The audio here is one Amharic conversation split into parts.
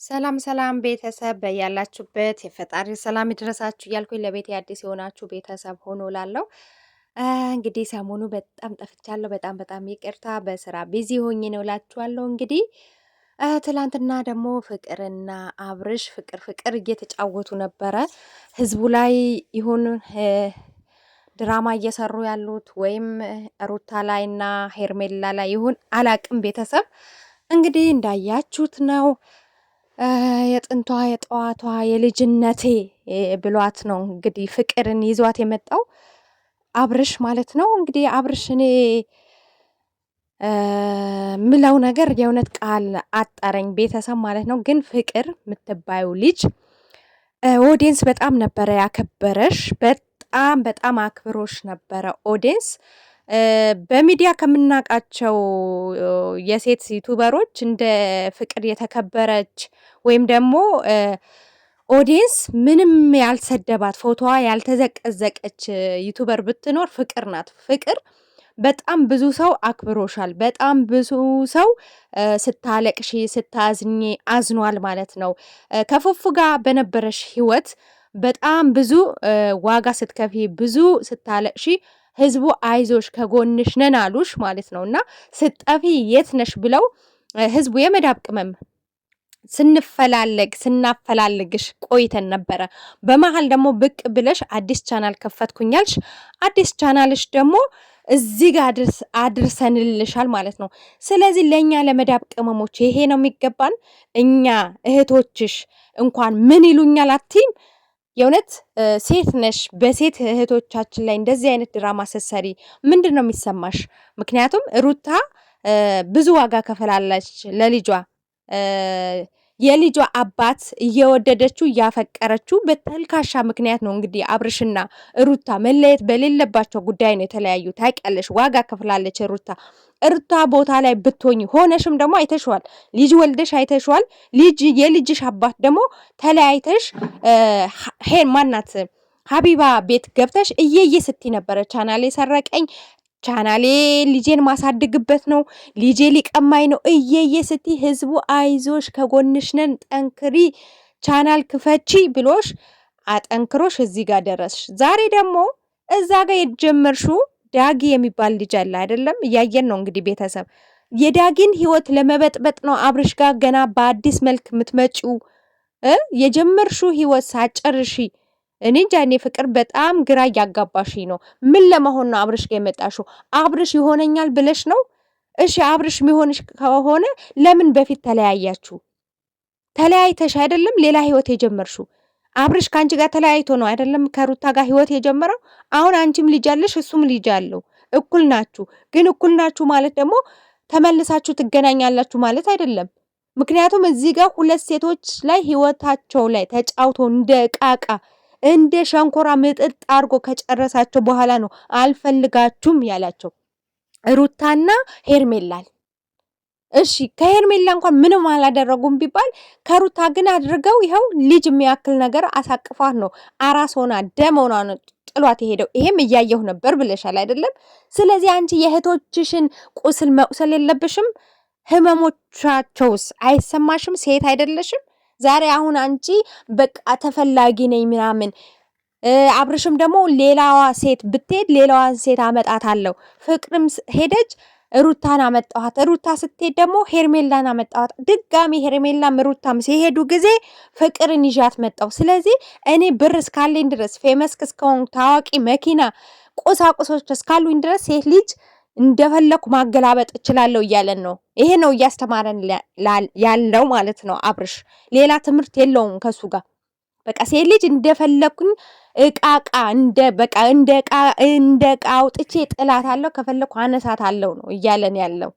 ሰላም ሰላም ቤተሰብ በያላችሁበት የፈጣሪ ሰላም ይድረሳችሁ እያልኩኝ ለቤቴ አዲስ የሆናችሁ ቤተሰብ ሆኖ ላለው እንግዲህ ሰሞኑ በጣም ጠፍቻለሁ። በጣም ይቅርታ በስራ ቢዚ ሆኜ ነው እላችኋለሁ። እንግዲህ ትላንትና ደግሞ ፍቅርና አብርሽ ፍቅር እየተጫወቱ ነበረ። ህዝቡ ላይ ይሁን ድራማ እየሰሩ ያሉት ወይም ሩታ ላይና ሄርሜላ ላይ ይሁን አላቅም። ቤተሰብ እንግዲህ እንዳያችሁት ነው። የጥንቷ የጠዋቷ የልጅነቴ ብሏት ነው እንግዲህ ፍቅርን ይዟት የመጣው አብርሽ ማለት ነው። እንግዲህ አብርሽ እኔ ምለው ነገር የእውነት ቃል አጠረኝ ቤተሰብ ማለት ነው። ግን ፍቅር የምትባዩ ልጅ ኦዲየንስ በጣም ነበረ ያከበረሽ፣ በጣም አክብሮሽ ነበረ ኦዲየንስ። በሚዲያ ከምናውቃቸው የሴት ዩቱበሮች እንደ ፍቅር የተከበረች ወይም ደግሞ ኦዲየንስ ምንም ያልሰደባት ፎቶዋ ያልተዘቀዘቀች ዩቱበር ብትኖር ፍቅር ናት። ፍቅር በጣም ብዙ ሰው አክብሮሻል። በጣም ብዙ ሰው ስታለቅሺ ስታዝኚ አዝኗል ማለት ነው። ከፉፉ ጋር በነበረሽ ህይወት በጣም ብዙ ዋጋ ስትከፊ ብዙ ስታለቅሺ ህዝቡ አይዞሽ ከጎንሽ ነን አሉሽ ማለት ነው። እና ስጠፊ የት ነሽ ብለው ህዝቡ የመዳብ ቅመም ስናፈላልግሽ ቆይተን ነበረ። በመሀል ደግሞ ብቅ ብለሽ አዲስ ቻናል ከፈትኩኛልሽ። አዲስ ቻናልሽ ደግሞ እዚህ ጋር አድርሰንልሻል ማለት ነው። ስለዚህ ለእኛ ለመዳብ ቅመሞች ይሄ ነው የሚገባን። እኛ እህቶችሽ እንኳን ምን ይሉኛል አትይም። የእውነት ሴት ነሽ። በሴት እህቶቻችን ላይ እንደዚህ አይነት ድራማ ስትሰሪ ምንድን ነው የሚሰማሽ? ምክንያቱም ሩታ ብዙ ዋጋ ከፈላለች ለልጇ። የልጇ አባት እየወደደችው እያፈቀረችው በተልካሻ ምክንያት ነው እንግዲህ አብርሽና ሩታ መለየት በሌለባቸው ጉዳይ ነው የተለያዩ። ታውቂያለሽ፣ ዋጋ ከፍላለች ሩታ ቦታ ላይ ብትሆኝ ሆነሽም ደግሞ አይተሽዋል። ልጅ ወልደሽ አይተሽዋል። የልጅሽ አባት ደግሞ ተለያይተሽ ማናት ሀቢባ ቤት ገብተሽ እየየ ስትይ ነበረ። ቻናሌ ሰረቀኝ፣ ቻናሌ ልጄን ማሳድግበት ነው፣ ልጄ ሊቀማኝ ነው እየየ ስትይ ህዝቡ አይዞሽ ከጎንሽ ነን ጠንክሪ ቻናል ክፈቺ ብሎሽ አጠንክሮሽ እዚህ ጋር ደረስሽ። ዛሬ ደግሞ እዛ ጋር የጀመርሽው ዳጊ የሚባል ልጅ አለ አይደለም? እያየን ነው እንግዲህ ቤተሰብ። የዳጊን ህይወት ለመበጥበጥ ነው አብርሽ ጋር ገና በአዲስ መልክ የምትመጪው። የጀመርሽው ህይወት ሳጨርሺ እኔ እንጃ። እኔ ፍቅር በጣም ግራ እያጋባሽ ነው። ምን ለመሆን ነው አብርሽ ጋር የመጣሽው? አብርሽ ይሆነኛል ብለሽ ነው? እሺ አብርሽ የሚሆንሽ ከሆነ ለምን በፊት ተለያያችሁ? ተለያይተሽ አይደለም ሌላ ህይወት የጀመርሽው? አብርሽ ከአንቺ ጋር ተለያይቶ ነው አይደለም ከሩታ ጋር ህይወት የጀመረው? አሁን አንቺም ልጅ አለሽ እሱም ልጅ አለው። እኩል ናችሁ። ግን እኩል ናችሁ ማለት ደግሞ ተመልሳችሁ ትገናኛላችሁ ማለት አይደለም። ምክንያቱም እዚህ ጋር ሁለት ሴቶች ላይ ህይወታቸው ላይ ተጫውቶ እንደ ቃቃ እንደ ሸንኮራ ምጥጥ አድርጎ ከጨረሳቸው በኋላ ነው አልፈልጋችሁም ያላቸው ሩታና ሄርሜላል። እሺ ከሄርሜላ እንኳን ምንም አላደረጉም ቢባል ከሩታ ግን አድርገው ይኸው ልጅ የሚያክል ነገር አሳቅፏት ነው አራስ ሆና ደም ሆና ነው ጥሏት የሄደው። ይሄም እያየሁ ነበር ብለሻል አይደለም? ስለዚህ አንቺ የእህቶችሽን ቁስል መቁሰል የለብሽም? ህመሞቻቸውስ አይሰማሽም? ሴት አይደለሽም? ዛሬ አሁን አንቺ በቃ ተፈላጊ ነኝ ምናምን፣ አብርሽም ደግሞ ሌላዋ ሴት ብትሄድ ሌላዋን ሴት አመጣታለሁ። ፍቅርም ሄደች ሩታን አመጣኋት። ሩታ ስትሄድ ደግሞ ሄርሜላን አመጣኋት። ድጋሚ ሄርሜላም ሩታም ሲሄዱ ጊዜ ፍቅርን ይዣት መጣሁ። ስለዚህ እኔ ብር እስካለኝ ድረስ ፌመስ እስከሆንኩ ታዋቂ መኪና ቁሳቁሶች እስካሉኝ ድረስ ሴት ልጅ እንደፈለኩ ማገላበጥ እችላለሁ እያለን ነው። ይሄ ነው እያስተማረን ያለው ማለት ነው አብርሽ። ሌላ ትምህርት የለውም ከሱ ጋር። በቃ ሴት ልጅ እንደፈለኩኝ እቃቃ እንደ እቃ አውጥቼ ጥላታለሁ፣ ከፈለኩ አነሳታለሁ ነው እያለን ያለው።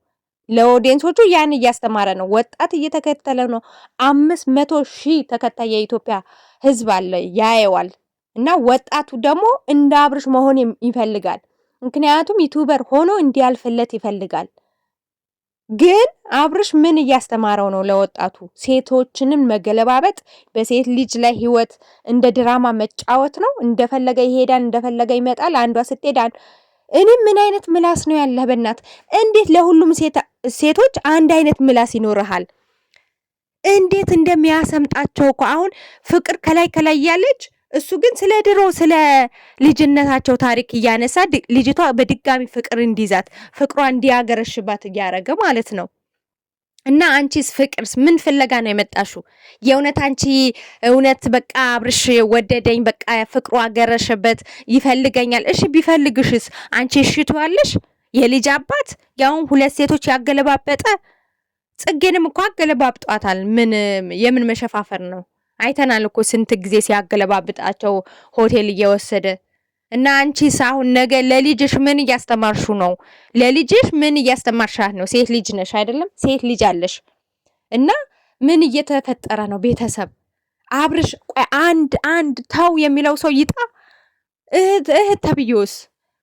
ለኦዲየንሶቹ ያን እያስተማረ ነው። ወጣት እየተከተለ ነው። 500,000 ተከታይ የኢትዮጵያ ህዝብ አለ ያየዋል። እና ወጣቱ ደግሞ እንደ አብርሽ መሆን ይፈልጋል። ምክንያቱም ዩቲዩበር ሆኖ እንዲያልፍለት ይፈልጋል። ግን አብርሽ ምን እያስተማረው ነው ለወጣቱ? ሴቶችንን መገለባበጥ፣ በሴት ልጅ ላይ ህይወት እንደ ድራማ መጫወት ነው። እንደፈለገ ይሄዳል፣ እንደፈለገ ይመጣል። አንዷ ስትሄድ እኔ ምን አይነት ምላስ ነው ያለህ? በእናት እንዴት ለሁሉም ሴቶች አንድ አይነት ምላስ ይኖርሃል? እንዴት እንደሚያሰምጣቸው እኮ አሁን ፍቅር ከላይ ከላይ ያለች እሱ ግን ስለ ድሮ ስለ ልጅነታቸው ታሪክ እያነሳ ልጅቷ በድጋሚ ፍቅር እንዲይዛት ፍቅሯ እንዲያገረሽባት እያደረገ ማለት ነው። እና አንቺስ ፍቅርስ ምን ፍለጋ ነው የመጣሽው? የእውነት አንቺ እውነት በቃ አብርሽ ወደደኝ በቃ ፍቅሩ አገረሸበት ይፈልገኛል። እሺ ቢፈልግሽስ አንቺ እሺ ትዋለሽ? የልጅ አባት ያውን ሁለት ሴቶች ያገለባበጠ ጽጌንም እኮ አገለባብጧታል። ምን የምን መሸፋፈር ነው? አይተናል እኮ ስንት ጊዜ ሲያገለባብጣቸው ሆቴል እየወሰደ እና አንቺስ አሁን ነገ ለልጅሽ ምን እያስተማርሹ ነው? ለልጅሽ ምን እያስተማርሻት ነው? ሴት ልጅ ነሽ አይደለም? ሴት ልጅ አለሽ እና ምን እየተፈጠረ ነው? ቤተሰብ አብርሽ ቆይ አንድ ተው የሚለው ሰው ይጣ። እህት ተብዬውስ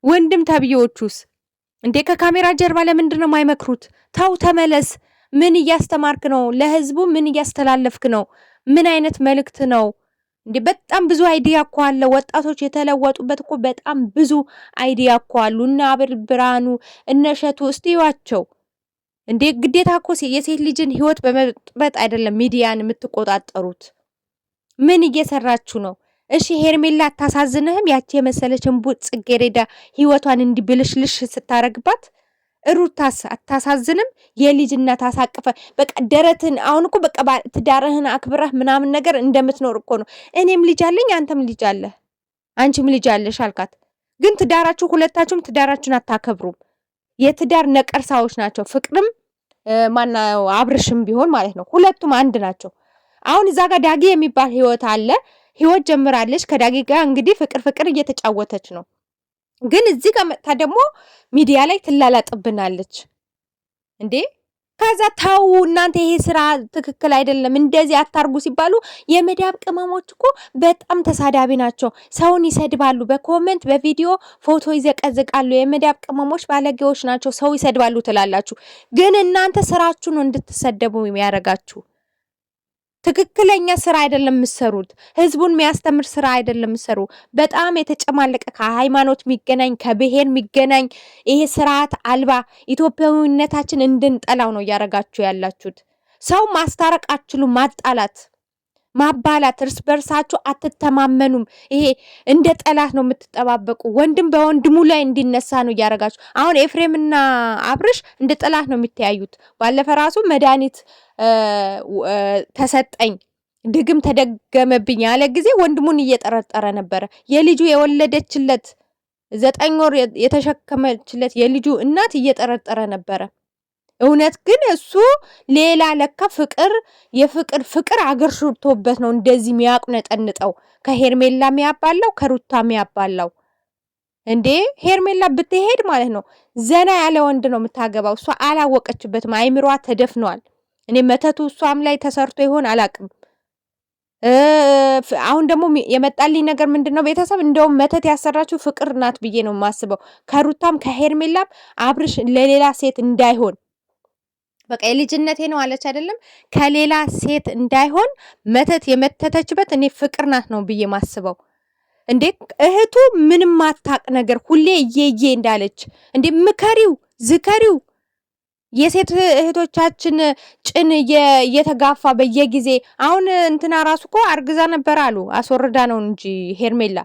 ወንድም ተብዬዎቹስ እንዴ ከካሜራ ጀርባ ለምንድን ነው የማይመክሩት? ተው ተመለስ። ምን እያስተማርክ ነው? ለህዝቡ ምን እያስተላለፍክ ነው? ምን አይነት መልእክት ነው? እንዴ በጣም ብዙ አይዲያ እኮ አለ። ወጣቶች የተለወጡበት እኮ በጣም ብዙ አይዲያ እኮ አሉ። እና አብር ብርሃኑ እነሸቱ እስቲ ይዋቸው እንዴ ግዴታ እኮ የሴት ልጅን ህይወት በመጥበጥ አይደለም ሚዲያን የምትቆጣጠሩት። ምን እየሰራችሁ ነው? እሺ ሄርሜላ አታሳዝንህም? ያቺ የመሰለች እንቡጥ ጽጌረዳ ህይወቷን እንዲብልሽልሽ ስታረግባት ሩታስ አታሳዝንም? የልጅ እናት አሳቅፈ በቃ ደረትን አሁን እኮ በቃ ትዳርህን አክብረህ ምናምን ነገር እንደምትኖር እኮ ነው። እኔም ልጅ አለኝ አንተም ልጅ አለ አንቺም ልጅ አለሽ አልካት። ግን ትዳራችሁ ሁለታችሁም ትዳራችሁን አታከብሩም። የትዳር ነቀርሳዎች ናቸው። ፍቅርም ማናው አብርሽም ቢሆን ማለት ነው። ሁለቱም አንድ ናቸው። አሁን እዛ ጋር ዳጊ የሚባል ህይወት አለ። ህይወት ጀምራለች ከዳጊ ጋር እንግዲህ ፍቅር እየተጫወተች ነው። ግን እዚህ ጋር መጥታ ደግሞ ሚዲያ ላይ ትላላጥብናለች እንዴ። ከዛ ታው እናንተ ይሄ ስራ ትክክል አይደለም እንደዚህ አታርጉ ሲባሉ የመዳብ ቅመሞች እኮ በጣም ተሳዳቢ ናቸው። ሰውን ይሰድባሉ፣ በኮሜንት በቪዲዮ ፎቶ ይዘቀዝቃሉ። የመዳብ ቅመሞች ባለጌዎች ናቸው፣ ሰው ይሰድባሉ ትላላችሁ። ግን እናንተ ስራችሁ ነው እንድትሰደቡ የሚያደርጋችሁ። ትክክለኛ ስራ አይደለም የምትሰሩት። ህዝቡን የሚያስተምር ስራ አይደለም የምትሰሩ። በጣም የተጨማለቀ ከሃይማኖት የሚገናኝ ከብሔር የሚገናኝ ይሄ ስርዓት አልባ ኢትዮጵያዊነታችን እንድንጠላው ነው እያደረጋችሁ ያላችሁት። ሰው ማስታረቅ አትችሉም። ማጣላት፣ ማባላት፣ እርስ በርሳችሁ አትተማመኑም። ይሄ እንደ ጠላት ነው የምትጠባበቁ። ወንድም በወንድሙ ላይ እንዲነሳ ነው እያደረጋችሁ። አሁን ኤፍሬምና አብርሽ እንደ ጠላት ነው የሚተያዩት። ባለፈ ራሱ መድኃኒት ተሰጠኝ ድግም ተደገመብኝ ያለ ጊዜ ወንድሙን እየጠረጠረ ነበረ። የልጁ የወለደችለት 9 ወር የተሸከመችለት የልጁ እናት እየጠረጠረ ነበረ። እውነት ግን እሱ ሌላ ለካ ፍቅር አገር ሽርቶበት ነው እንደዚህ የሚያቁነጠንጠው። ከሄርሜላ የሚያባላው ከሩታ የሚያባላው እንዴ። ሄርሜላ ብትሄድ ማለት ነው ዘና ያለ ወንድ ነው የምታገባው። እሷ አላወቀችበትም። አይምሯ ተደፍኗል። እኔ መተቱ እሷም ላይ ተሰርቶ ይሆን አላቅም። አሁን ደግሞ የመጣልኝ ነገር ምንድነው ቤተሰብ እንደውም መተት ያሰራችው ፍቅር ናት ብዬ ነው የማስበው። ከሩታም ከሄርሜላም አብርሽ ለሌላ ሴት እንዳይሆን በቃ የልጅነቴ ነው አለች አይደለም፣ ከሌላ ሴት እንዳይሆን መተት የመተተችበት እኔ ፍቅር ናት ነው ብዬ ማስበው። እንዴ እህቱ ምንም ማታቅ ነገር ሁሌ እየየ እንዳለች እንዴ ምከሪው፣ ዝከሪው። የሴት እህቶቻችን ጭን እየተጋፋ በየጊዜ አሁን እንትና ራሱ እኮ አርግዛ ነበር አሉ። አስወርዳ ነው እንጂ ሄርሜላ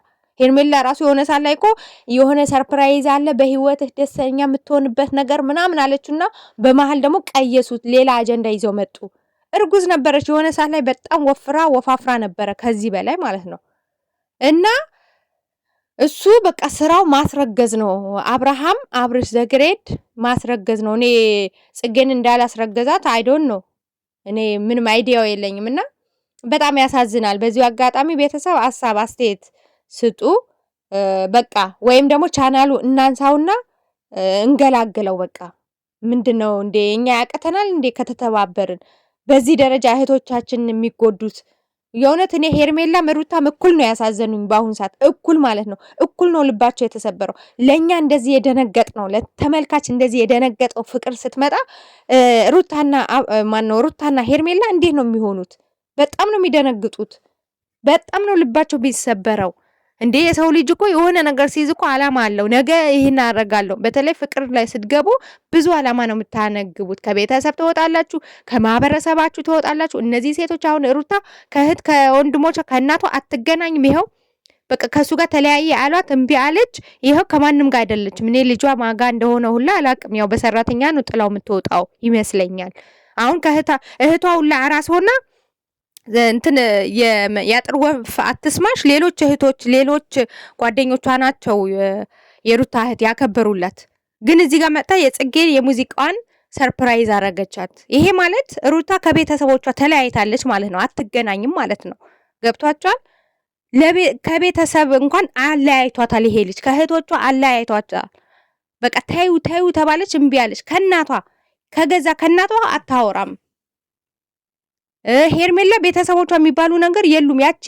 ራሱ የሆነ ሳል ላይ እኮ የሆነ ሰርፕራይዝ አለ በህይወትህ ደስተኛ የምትሆንበት ነገር ምናምን አለችና በመሀል ደግሞ ቀየሱት። ሌላ አጀንዳ ይዘው መጡ። እርጉዝ ነበረች የሆነ ሳል ላይ በጣም ወፋፍራ ነበረ ከዚህ በላይ ማለት ነው። እና እሱ በቃ ስራው ማስረገዝ ነው። አብርሽ ዘግሬድ ማስረገዝ ነው። እኔ ጽጌን እንዳላስረገዛት አይዶን ነው። እኔ ምንም አይዲያው የለኝም። እና በጣም ያሳዝናል። በዚሁ አጋጣሚ ቤተሰብ ሀሳብ አስተያየት ስጡ። በቃ ወይም ደግሞ ቻናሉ እናንሳውና እንገላግለው። በቃ ምንድነው እንዴ እኛ ያቀተናል እንዴ ከተተባበርን? በዚህ ደረጃ እህቶቻችን የሚጎዱት የእውነት እኔ ሄርሜላም ሩታም እኩል ነው ያሳዘኑኝ። በአሁን ሰዓት እኩል ማለት ነው እኩል ነው ልባቸው የተሰበረው። ለእኛ እንደዚህ የደነገጥ ነው ለተመልካች እንደዚህ የደነገጠው ፍቅር ስትመጣ ሩታና ሄርሜላ እንዴት ነው የሚሆኑት? በጣም ነው የሚደነግጡት። በጣም ነው ልባቸው ቢሰበረው። እንዴ የሰው ልጅ እኮ የሆነ ነገር ሲይዝ እኮ አላማ አለው። ነገ ይሄን አደርጋለሁ። በተለይ ፍቅር ላይ ስትገቡ ብዙ አላማ ነው የምታነግቡት። ከቤተሰብ ትወጣላችሁ፣ ከማህበረሰባችሁ ትወጣላችሁ። እነዚህ ሴቶች አሁን ሩታ ከእህት ከወንድሞቿ ከእናቷ አትገናኝም። ይኸው በቃ ከሱ ጋር ተለያየ አሏት፣ እምቢ አለች። ይኸው ከማንም ጋር አይደለችም። እኔ ልጇ ማጋ እንደሆነ ሁላ አላቅም። ያው በሰራተኛ ነው ጥላው የምትወጣው ይመስለኛል። አሁን እህቷ ሁላ አራስ ሆና እንትን የአጥር ወፍ አትስማሽ። ሌሎች እህቶች ሌሎች ጓደኞቿ ናቸው የሩታ እህት ያከበሩላት። ግን እዚህ ጋር መጣ የጽጌ የሙዚቃዋን ሰርፕራይዝ አረገቻት። ይሄ ማለት ሩታ ከቤተሰቦቿ ተለያይታለች ማለት ነው። አትገናኝም ማለት ነው። ገብቷቸዋል። ከቤተሰብ እንኳን አለያይቷታል። ይሄ ልጅ ከእህቶቿ አለያይቷታል። በቃ ታዩ ታዩ ተባለች፣ እምቢ አለች። ከእናቷ ከገዛ ከእናቷ አታወራም። ሄርሜላ ቤተሰቦቿ የሚባሉ ነገር የሉም። ያቺ